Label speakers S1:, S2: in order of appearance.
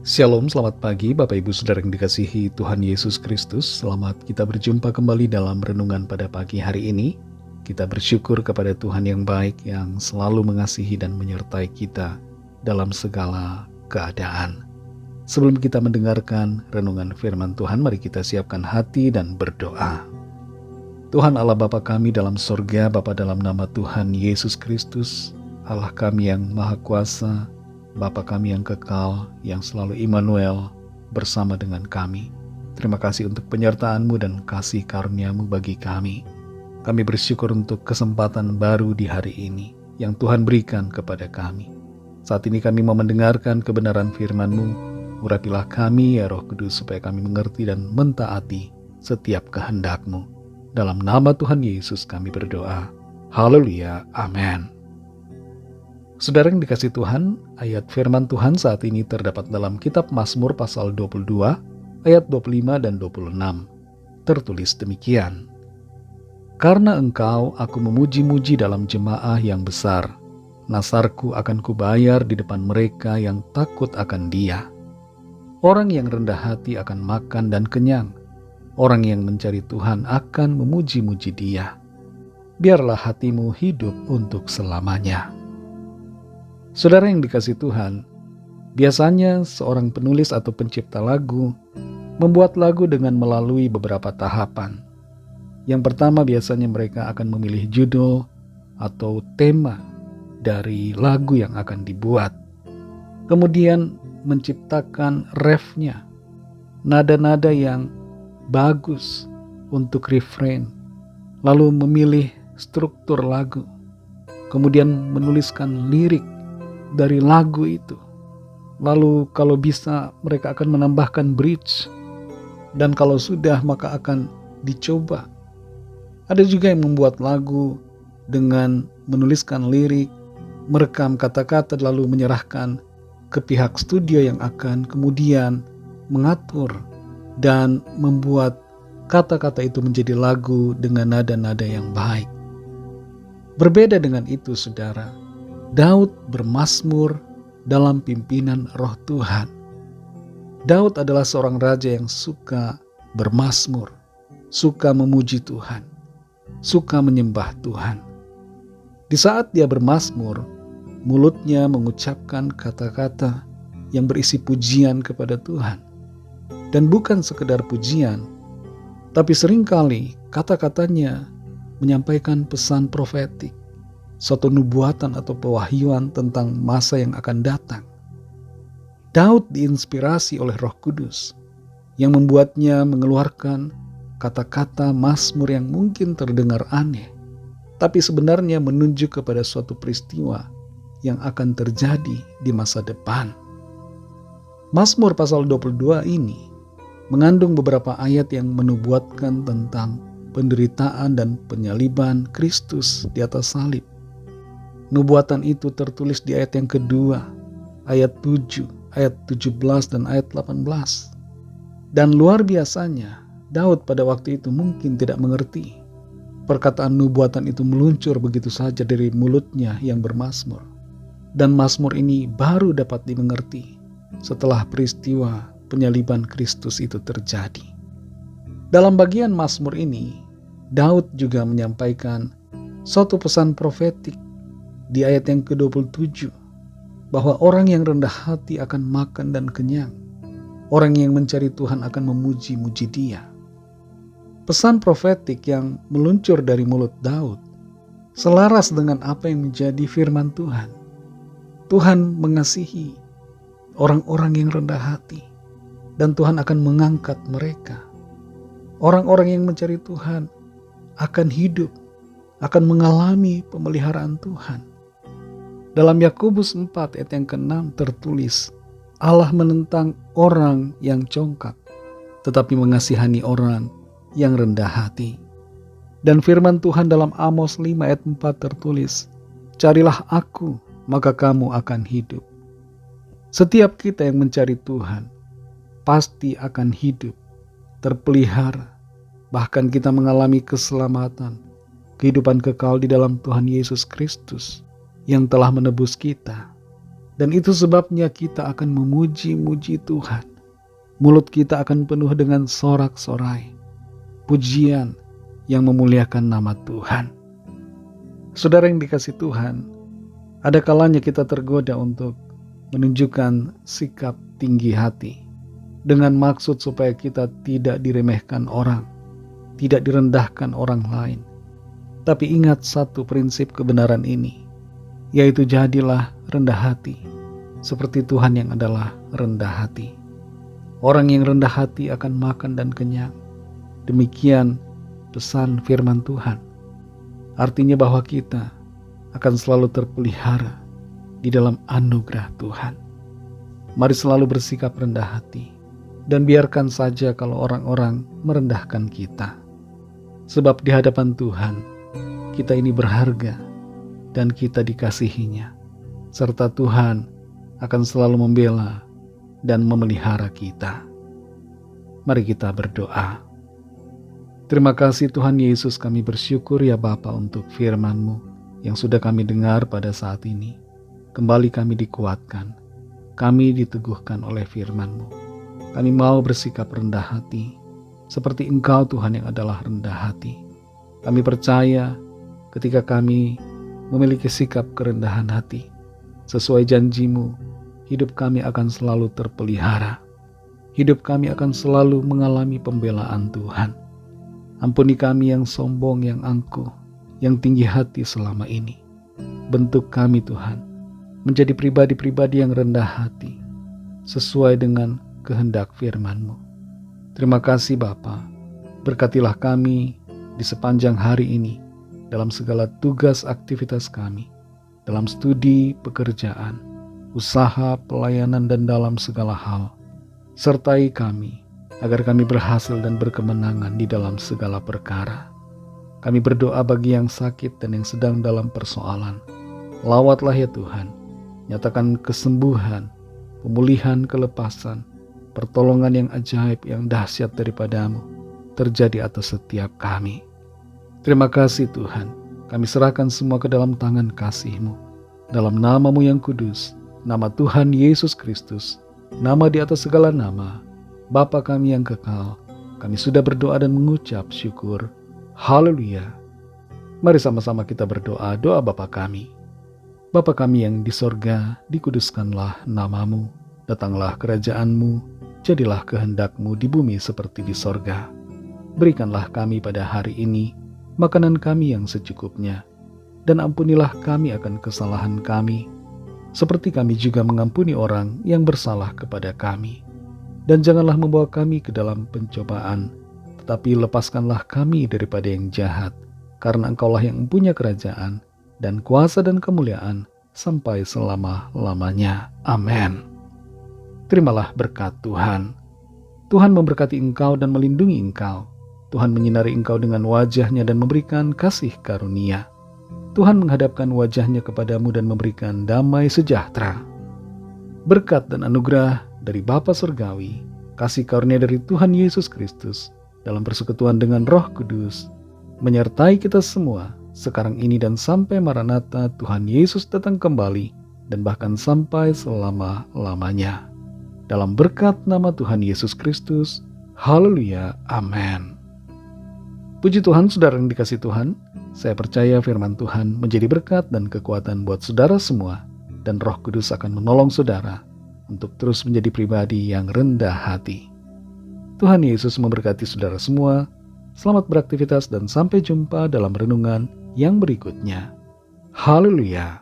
S1: Shalom, selamat pagi Bapak Ibu Saudara yang dikasihi Tuhan Yesus Kristus. Selamat kita berjumpa kembali dalam renungan pada pagi hari ini. Kita bersyukur kepada Tuhan yang baik yang selalu mengasihi dan menyertai kita dalam segala keadaan. Sebelum kita mendengarkan renungan firman Tuhan, mari kita siapkan hati dan berdoa. Tuhan Allah Bapa kami dalam sorga, Bapa dalam nama Tuhan Yesus Kristus, Allah kami yang Maha Kuasa, Bapa kami yang kekal, yang selalu Immanuel bersama dengan kami. Terima kasih untuk penyertaan-Mu dan kasih karunia-Mu bagi kami. Kami bersyukur untuk kesempatan baru di hari ini yang Tuhan berikan kepada kami. Saat ini kami mau mendengarkan kebenaran firman-Mu. Urapilah kami ya Roh Kudus supaya kami mengerti dan mentaati setiap kehendak-Mu. Dalam nama Tuhan Yesus kami berdoa. Haleluya. Amin. Saudara yang dikasih Tuhan, ayat firman Tuhan saat ini terdapat dalam kitab Mazmur pasal 22, ayat 25 dan 26. Tertulis demikian. Karena Engkau aku memuji-muji dalam jemaah yang besar, nasarku akan kubayar di depan mereka yang takut akan Dia. Orang yang rendah hati akan makan dan kenyang, orang yang mencari Tuhan akan memuji-muji Dia. Biarlah hatimu hidup untuk selamanya. Saudara yang dikasih Tuhan, biasanya seorang penulis atau pencipta lagu membuat lagu dengan melalui beberapa tahapan. Yang pertama biasanya mereka akan memilih judul atau tema dari lagu yang akan dibuat. Kemudian menciptakan refnya, nada-nada yang bagus untuk refrain, lalu memilih struktur lagu, kemudian menuliskan lirik dari lagu itu. Lalu kalau bisa mereka akan menambahkan bridge, dan kalau sudah maka akan dicoba. Ada juga yang membuat lagu dengan menuliskan lirik, merekam kata-kata lalu menyerahkan ke pihak studio yang akan kemudian mengatur dan membuat kata-kata itu menjadi lagu dengan nada-nada yang baik. Berbeda dengan itu, saudara, Daud bermazmur dalam pimpinan Roh Tuhan. Daud adalah seorang raja yang suka bermazmur, suka memuji Tuhan, suka menyembah Tuhan. Di saat dia bermazmur, mulutnya mengucapkan kata-kata yang berisi pujian kepada Tuhan. Dan bukan sekedar pujian, tapi seringkali kata-katanya menyampaikan pesan profetik, suatu nubuatan atau pewahyuan tentang masa yang akan datang. Daud diinspirasi oleh Roh Kudus yang membuatnya mengeluarkan kata-kata mazmur yang mungkin terdengar aneh, tapi sebenarnya menunjuk kepada suatu peristiwa yang akan terjadi di masa depan. Mazmur pasal 22 ini mengandung beberapa ayat yang menubuatkan tentang penderitaan dan penyaliban Kristus di atas salib. Nubuatan itu tertulis di ayat yang kedua, ayat 7, ayat 17, dan ayat 18. Dan luar biasanya, Daud pada waktu itu mungkin tidak mengerti. Perkataan nubuatan itu meluncur begitu saja dari mulutnya yang bermazmur. Dan mazmur ini baru dapat dimengerti setelah peristiwa penyaliban Kristus itu terjadi. Dalam bagian mazmur ini, Daud juga menyampaikan suatu pesan profetik di ayat yang ke-27, bahwa orang yang rendah hati akan makan dan kenyang. Orang yang mencari Tuhan akan memuji-muji Dia. Pesan profetik yang meluncur dari mulut Daud selaras dengan apa yang menjadi firman Tuhan. Tuhan mengasihi orang-orang yang rendah hati, dan Tuhan akan mengangkat mereka. Orang-orang yang mencari Tuhan akan hidup, akan mengalami pemeliharaan Tuhan. Dalam Yakobus 4 ayat yang ke-6 tertulis, Allah menentang orang yang congkak, tetapi mengasihani orang yang rendah hati. Dan firman Tuhan dalam Amos 5 ayat 4 tertulis, carilah aku, maka kamu akan hidup. Setiap kita yang mencari Tuhan, pasti akan hidup, terpelihara, bahkan kita mengalami keselamatan, kehidupan kekal di dalam Tuhan Yesus Kristus yang telah menebus kita. Dan itu sebabnya kita akan memuji-muji Tuhan. Mulut kita akan penuh dengan sorak-sorai, pujian yang memuliakan nama Tuhan. Saudara yang dikasihi Tuhan, ada kalanya kita tergoda untuk menunjukkan sikap tinggi hati dengan maksud supaya kita tidak diremehkan orang, tidak direndahkan orang lain. Tapi ingat satu prinsip kebenaran ini, yaitu jadilah rendah hati, seperti Tuhan yang adalah rendah hati. Orang yang rendah hati akan makan dan kenyang. Demikian pesan firman Tuhan. Artinya bahwa kita akan selalu terpelihara di dalam anugerah Tuhan. Mari selalu bersikap rendah hati, dan biarkan saja kalau orang-orang merendahkan kita. Sebab di hadapan Tuhan, kita ini berharga dan kita dikasihinya, serta Tuhan akan selalu membela dan memelihara kita. Mari kita berdoa. Terima kasih Tuhan Yesus, kami bersyukur ya Bapa untuk firman-Mu yang sudah kami dengar pada saat ini. Kembali kami dikuatkan, kami diteguhkan oleh firman-Mu. Kami mau bersikap rendah hati, seperti Engkau Tuhan yang adalah rendah hati. Kami percaya ketika kami memiliki sikap kerendahan hati, sesuai janji-Mu, hidup kami akan selalu terpelihara. Hidup kami akan selalu mengalami pembelaan Tuhan. Ampuni kami yang sombong, yang angkuh, yang tinggi hati selama ini. Bentuk kami Tuhan, menjadi pribadi-pribadi yang rendah hati, sesuai dengan kehendak firman-Mu. Terima kasih Bapa, berkatilah kami di sepanjang hari ini, dalam segala tugas aktivitas kami, dalam studi, pekerjaan, usaha, pelayanan, dan dalam segala hal. Sertai kami, agar kami berhasil dan berkemenangan di dalam segala perkara. Kami berdoa bagi yang sakit dan yang sedang dalam persoalan. Lawatlah ya Tuhan, nyatakan kesembuhan, pemulihan, kelepasan, pertolongan yang ajaib, yang dahsyat daripada-Mu terjadi atas setiap kami. Terima kasih Tuhan, kami serahkan semua ke dalam tangan kasih-Mu. Dalam nama-Mu yang kudus, nama Tuhan Yesus Kristus, nama di atas segala nama, Bapa kami yang kekal, kami sudah berdoa dan mengucap syukur. Haleluya. Mari sama-sama kita berdoa, doa Bapa kami. Bapa kami yang di sorga, dikuduskanlah nama-Mu, datanglah kerajaan-Mu, jadilah kehendak-Mu di bumi seperti di sorga. Berikanlah kami pada hari ini makanan kami yang secukupnya, dan ampunilah kami akan kesalahan kami, seperti kami juga mengampuni orang yang bersalah kepada kami. Dan janganlah membawa kami ke dalam pencobaan, tetapi lepaskanlah kami daripada yang jahat, karena Engkaulah yang mempunyai kerajaan, dan kuasa dan kemuliaan, sampai selama-lamanya. Amin. Terimalah berkat Tuhan. Tuhan memberkati engkau dan melindungi engkau. Tuhan menyinari engkau dengan wajah-Nya dan memberikan kasih karunia. Tuhan menghadapkan wajah-Nya kepadamu dan memberikan damai sejahtera. Berkat dan anugerah dari Bapa Surgawi, kasih karunia dari Tuhan Yesus Kristus, dalam persekutuan dengan Roh Kudus, menyertai kita semua, sekarang ini dan sampai Maranatha Tuhan Yesus datang kembali, dan bahkan sampai selama-lamanya. Dalam berkat nama Tuhan Yesus Kristus, haleluya, amin. Puji Tuhan, saudara yang dikasihi Tuhan, saya percaya firman Tuhan menjadi berkat dan kekuatan buat saudara semua, dan Roh Kudus akan menolong saudara untuk terus menjadi pribadi yang rendah hati. Tuhan Yesus memberkati saudara semua. Selamat beraktivitas dan sampai jumpa dalam renungan yang berikutnya. Haleluya.